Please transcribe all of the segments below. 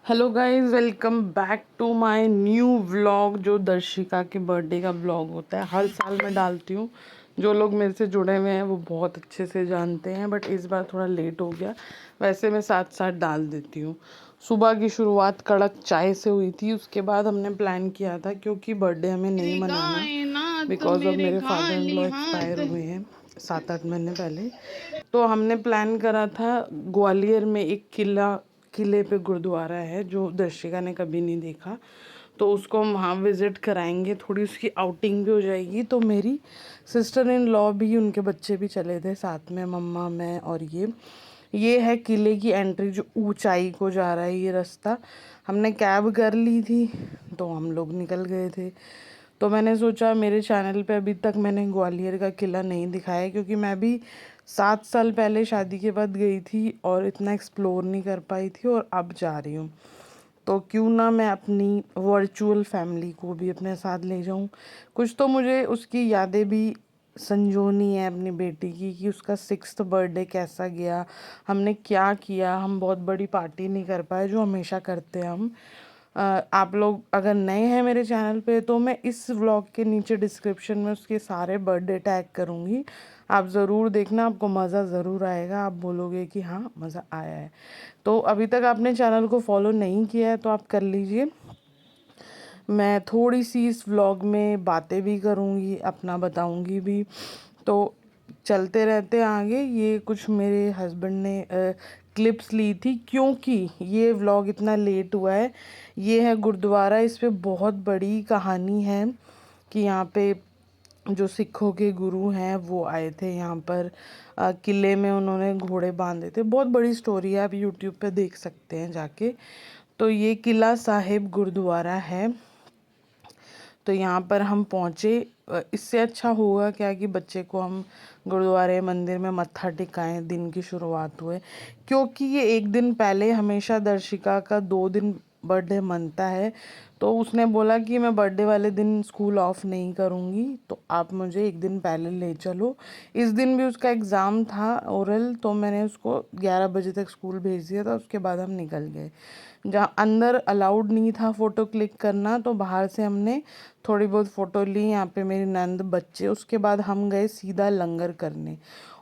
Hello guys, welcome back to my new vlog. जो दर्शिका के बर्थडे का व्लॉग होता है, हर साल मैं डालती हूँ। जो लोग मेरे से जुड़े हुए हैं वो बहुत अच्छे से जानते हैं, बट इस बार थोड़ा लेट हो गया। वैसे मैं साथ साथ डाल देती हूँ। सुबह की शुरुआत कड़क चाय से हुई थी। उसके बाद हमने प्लान किया था, क्योंकि बर्थडे हमें नहीं मनाना बिकॉज ऑफ मेरे फादर इन लॉ एक्सपायर हुए हैं 7-8 महीने पहले। तो हमने प्लान करा था, ग्वालियर में एक किले पे गुरुद्वारा है जो दर्शिका ने कभी नहीं देखा, तो उसको हम वहाँ विज़िट कराएंगे। थोड़ी उसकी आउटिंग भी हो जाएगी। तो मेरी सिस्टर इन लॉ भी, उनके बच्चे भी चले थे साथ में, मम्मा, मैं और ये है किले की एंट्री जो ऊंचाई को जा रहा है। ये रास्ता हमने कैब कर ली थी, तो हम लोग निकल गए थे। तो मैंने सोचा, मेरे चैनल पे अभी तक मैंने ग्वालियर का किला नहीं दिखाया, क्योंकि मैं भी 7 साल पहले शादी के बाद गई थी और इतना एक्सप्लोर नहीं कर पाई थी, और अब जा रही हूँ। तो क्यों ना मैं अपनी वर्चुअल फैमिली को भी अपने साथ ले जाऊँ। कुछ तो मुझे उसकी यादें भी संजोनी है अपनी बेटी की, कि उसका 6th बर्थडे कैसा गया, हमने क्या किया। हम बहुत बड़ी पार्टी नहीं कर पाए जो हमेशा करते हैं हम। आप लोग अगर नए हैं मेरे चैनल पे, तो मैं इस व्लॉग के नीचे डिस्क्रिप्शन में उसके सारे बर्थडे टैग करूँगी। आप ज़रूर देखना, आपको मज़ा ज़रूर आएगा। आप बोलोगे कि हाँ, मज़ा आया है। तो अभी तक आपने चैनल को फॉलो नहीं किया है तो आप कर लीजिए। मैं थोड़ी सी इस व्लॉग में बातें भी करूँगी, अपना बताऊँगी भी। तो चलते रहते हैं आगे। ये कुछ मेरे हस्बैंड ने क्लिप्स ली थी, क्योंकि ये व्लॉग इतना लेट हुआ है। ये है गुरुद्वारा। इस पे बहुत बड़ी कहानी है कि यहाँ पे जो सिखों के गुरु हैं वो आए थे यहाँ पर। किले में उन्होंने घोड़े बांधे थे। बहुत बड़ी स्टोरी है, आप यूट्यूब पे देख सकते हैं जाके। तो ये किला साहिब गुरुद्वारा है। तो यहाँ पर हम पहुँचे। इससे अच्छा होगा क्या कि बच्चे को हम गुरुद्वारे मंदिर में मत्था टिकाएं, दिन की शुरुआत हुए। क्योंकि ये एक दिन पहले, हमेशा दर्शिका का 2 दिन बर्थडे मनता है। तो उसने बोला कि मैं बर्थडे वाले दिन स्कूल ऑफ नहीं करूँगी, तो आप मुझे एक दिन पहले ले चलो। इस दिन भी उसका एग्ज़ाम था ओरल, तो मैंने उसको 11 बजे तक स्कूल भेज दिया था। उसके बाद हम निकल गए। जहाँ अंदर अलाउड नहीं था फ़ोटो क्लिक करना, तो बाहर से हमने थोड़ी बहुत फ़ोटो ली। यहाँ पे मेरी नंद, बच्चे। उसके बाद हम गए सीधा लंगर करने।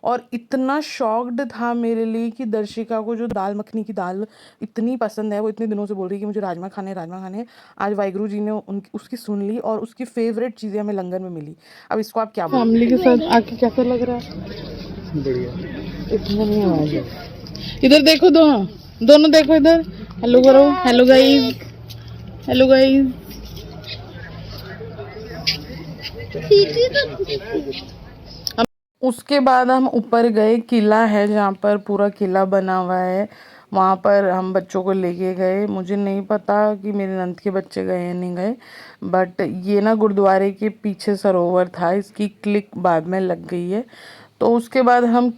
और इतना शॉक्ड था मेरे लिए कि दर्शिका को जो दाल मखनी की दाल इतनी पसंद है, वो इतने दिनों से बोल रही है कि मुझे राजमा खाने हैं, राजमा खाने हैं। आज वाहिगुरु जी ने उसकी सुन ली और उसकी फेवरेट चीज़ें हमें लंगर में मिली। अब इसको आप क्या बोलोगे? फैमिली के साथ आके कैसा लग रहा है? बढ़िया। इतना नहीं आवाज है। इधर देखो, दोनों देखो इधर। हेलो करो। Hello guys, hello guys. उसके बाद हम ऊपर गए। किला है जहाँ पर पूरा किला बना हुआ है, वहाँ पर हम बच्चों को लेके गए। मुझे नहीं पता कि मेरे नंद के बच्चे गए या नहीं गए, बट ये ना गुरुद्वारे के पीछे सरोवर था। इसकी क्लिक बाद में लग गई है। तो उसके बाद हम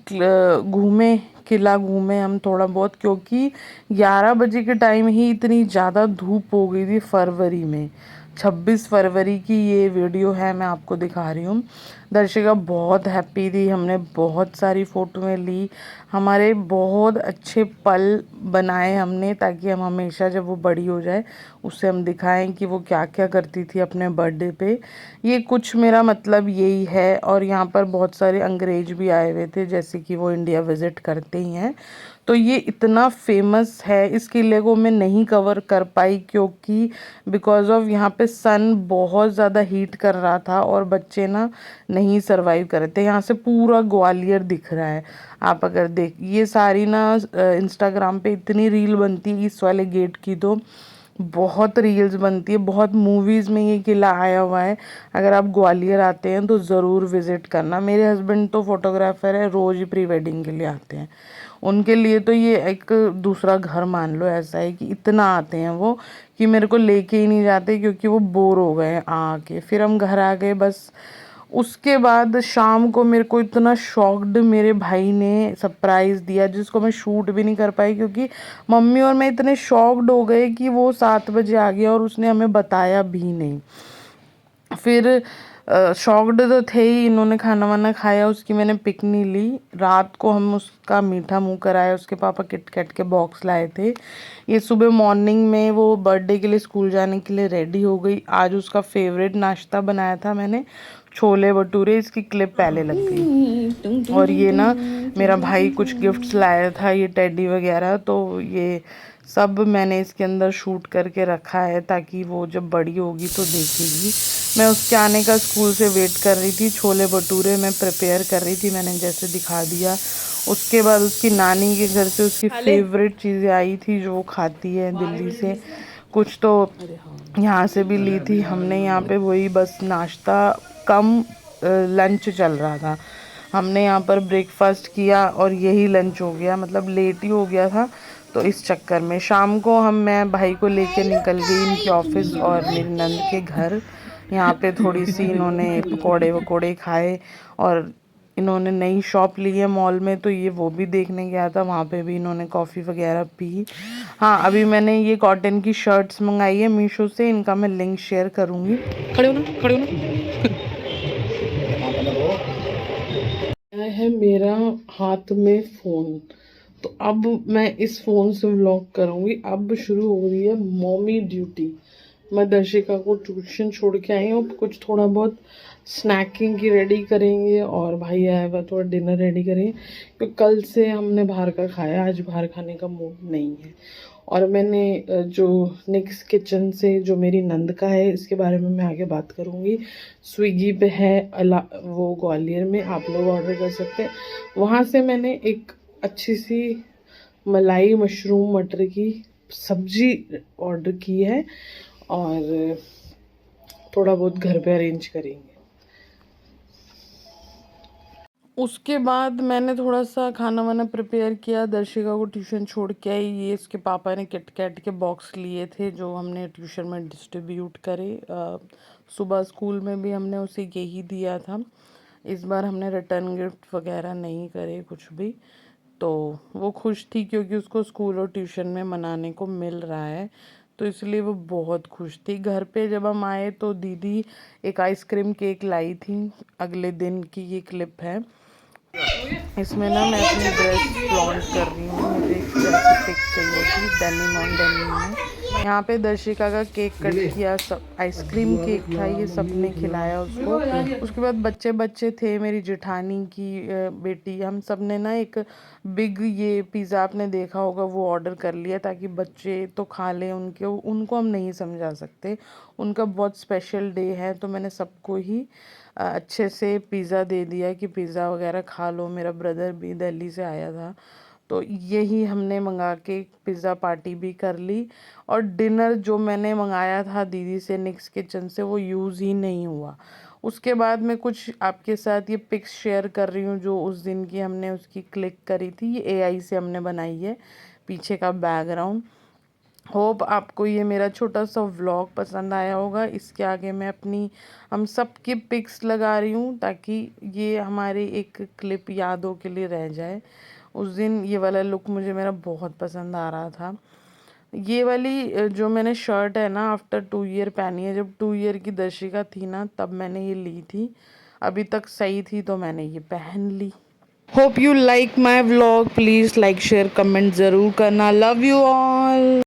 घूमे, किला घूमे हम थोड़ा बहुत, क्योंकि 11 बजे के टाइम ही इतनी ज़्यादा धूप हो गई थी। फरवरी में, 26 फरवरी की ये वीडियो है, मैं आपको दिखा रही हूँ। दर्शिका बहुत हैप्पी थी। हमने बहुत सारी फ़ोटोएँ ली। हमारे बहुत अच्छे पल बनाए हमने, ताकि हम हमेशा जब वो बड़ी हो जाए उससे हम दिखाएं कि वो क्या क्या करती थी अपने बर्थडे पे। ये कुछ मेरा मतलब यही है। और यहाँ पर बहुत सारे अंग्रेज भी आए हुए थे, जैसे कि वो इंडिया विज़िट करते ही हैं। तो ये इतना फेमस है। इस किले को मैं नहीं कवर कर पाई, क्योंकि बिकॉज़ ऑफ यहाँ पे सन बहुत ज़्यादा हीट कर रहा था और बच्चे ना नहीं सरवाइव कर रहे थे। यहाँ से पूरा ग्वालियर दिख रहा है। आप अगर देख, ये सारी ना इंस्टाग्राम पे इतनी रील बनती है इस वाले गेट की, तो बहुत रील्स बनती है, बहुत मूवीज़ में ये किला आया हुआ है। अगर आप ग्वालियर आते हैं तो ज़रूर विज़िट करना। मेरे हस्बैंड तो फोटोग्राफर है, रोज़ ही प्री वेडिंग के लिए आते हैं। उनके लिए तो ये एक दूसरा घर मान लो। ऐसा है कि इतना आते हैं वो कि मेरे को लेके ही नहीं जाते, क्योंकि वो बोर हो गए आके। फिर हम घर आ गए बस। उसके बाद शाम को मेरे को इतना शॉक्ड मेरे भाई ने सरप्राइज़ दिया, जिसको मैं शूट भी नहीं कर पाई, क्योंकि मम्मी और मैं इतने शॉक्ड हो गए कि वो 7 बजे आ गया और उसने हमें बताया भी नहीं। फिर शॉक्ड तो थे ही, इन्होंने खाना वाना खाया, उसकी मैंने पिक नहीं ली। रात को हम उसका मीठा मुंह कराया, उसके पापा किटकैट के बॉक्स लाए थे। ये सुबह मॉर्निंग में वो बर्थडे के लिए स्कूल जाने के लिए रेडी हो गई। आज उसका फेवरेट नाश्ता बनाया था मैंने, छोले भटूरे। इसकी क्लिप पहले लग गई। और ये ना मेरा भाई कुछ गिफ्ट्स लाया था, ये टेडी वगैरह, तो ये सब मैंने इसके अंदर शूट करके रखा है ताकि वो जब बड़ी होगी तो देखेगी। मैं उसके आने का स्कूल से वेट कर रही थी। छोले भटूरे मैं प्रिपेयर कर रही थी, मैंने जैसे दिखा दिया। उसके बाद उसकी नानी के घर से उसकी फेवरेट चीज़ें आई थी जो वो खाती है दिल्ली से। कुछ तो यहाँ से भी ली थी हमने। यहाँ पे वही बस नाश्ता कम लंच चल रहा था। हमने यहाँ पर ब्रेकफास्ट किया और यही लंच हो गया, मतलब लेट ही हो गया था। तो इस चक्कर में शाम को मैं भाई को लेके निकल गई इनके ऑफिस और मेरी नंद के घर। यहाँ पे थोड़ी सी इन्होंने पकोड़े वकोड़े खाए और इन्होंने नई शॉप ली है मॉल में, तो ये वो भी देखने गया था। वहाँ पे भी इन्होंने कॉफ़ी वगैरह पी। हाँ, अभी मैंने ये कॉटन की शर्ट्स मंगाई है मीशो से, इनका मैं लिंक शेयर करूँगी। खड़े हो ना, खड़े हो ना। है मेरा हाथ में फ़ोन, तो अब मैं इस फ़ोन से व्लॉग करूँगी। अब शुरू हो रही है मॉमी ड्यूटी। मैं दर्शिका को ट्यूशन छोड़ के आई हूँ, कुछ थोड़ा बहुत स्नैकिंग की रेडी करेंगे और भाई आया हुआ थोड़ा डिनर रेडी करेंगे, क्योंकि कल से हमने बाहर का खाया, आज बाहर खाने का मूड नहीं है। और मैंने जो निक्स किचन से जो मेरी नंद का है, इसके बारे में मैं आगे बात करूँगी। स्विगी पे है वो ग्वालियर में, आप लोग ऑर्डर कर सकते हैं वहाँ से। मैंने एक अच्छी सी मलाई मशरूम मटर की सब्जी ऑर्डर की है और थोड़ा बहुत घर पे अरेंज करेंगे। उसके बाद मैंने थोड़ा सा खाना वाना प्रिपेयर किया, दर्शिका को ट्यूशन छोड़ के आई। ये इसके पापा ने किटकैट के बॉक्स लिए थे जो हमने ट्यूशन में डिस्ट्रीब्यूट करे। सुबह स्कूल में भी हमने उसे यही दिया था। इस बार हमने रिटर्न गिफ्ट वगैरह नहीं करे कुछ भी, तो वो खुश थी क्योंकि उसको स्कूल और ट्यूशन में मनाने को मिल रहा है, तो इसलिए वो बहुत खुश थी। घर पे जब हम आए तो दीदी एक आइसक्रीम केक लाई थी अगले दिन की, ये क्लिप है। इसमें ना मैं अपनी ड्रेस फ्लॉन्ट कर रही हूँ, मुझे एक ऐसी पिक चाहिए थी डेनिम ऑन डेनिम में। यहाँ पे दर्शिका का केक कट किया, सब आइसक्रीम केक था, ये सबने खिलाया उसको। उसके बाद बच्चे बच्चे थे, मेरी जेठानी की बेटी, हम सब ने ना एक बिग ये पिज़्ज़ा आपने देखा होगा वो ऑर्डर कर लिया ताकि बच्चे तो खा लें। उनको हम नहीं समझा सकते, उनका बहुत स्पेशल डे है, तो मैंने सबको ही अच्छे से पिज़्ज़ा दे दिया कि पिज़्ज़ा वगैरह खा लो। मेरा ब्रदर भी दिल्ली से आया था, तो यही हमने मंगा के पिज़्ज़ा पार्टी भी कर ली। और डिनर जो मैंने मंगाया था दीदी से निक्स किचन से, वो यूज़ ही नहीं हुआ। उसके बाद मैं कुछ आपके साथ ये पिक्स शेयर कर रही हूँ जो उस दिन की हमने उसकी क्लिक करी थी। ये एआई से हमने बनाई है पीछे का बैकग्राउंड। होप आपको ये मेरा छोटा सा व्लॉग पसंद आया होगा। इसके आगे मैं अपनी हम सब की पिक्स लगा रही हूँ ताकि ये हमारी एक क्लिप यादों के लिए रह जाए। उस दिन ये वाला लुक मुझे मेरा बहुत पसंद आ रहा था। ये वाली जो मैंने शर्ट है ना आफ्टर 2 ईयर पहनी है, जब 2 ईयर की दर्शिका थी ना तब मैंने ये ली थी, अभी तक सही थी तो मैंने ये पहन ली। Hope you like my vlog, please like share comment ज़रूर करना। Love you all.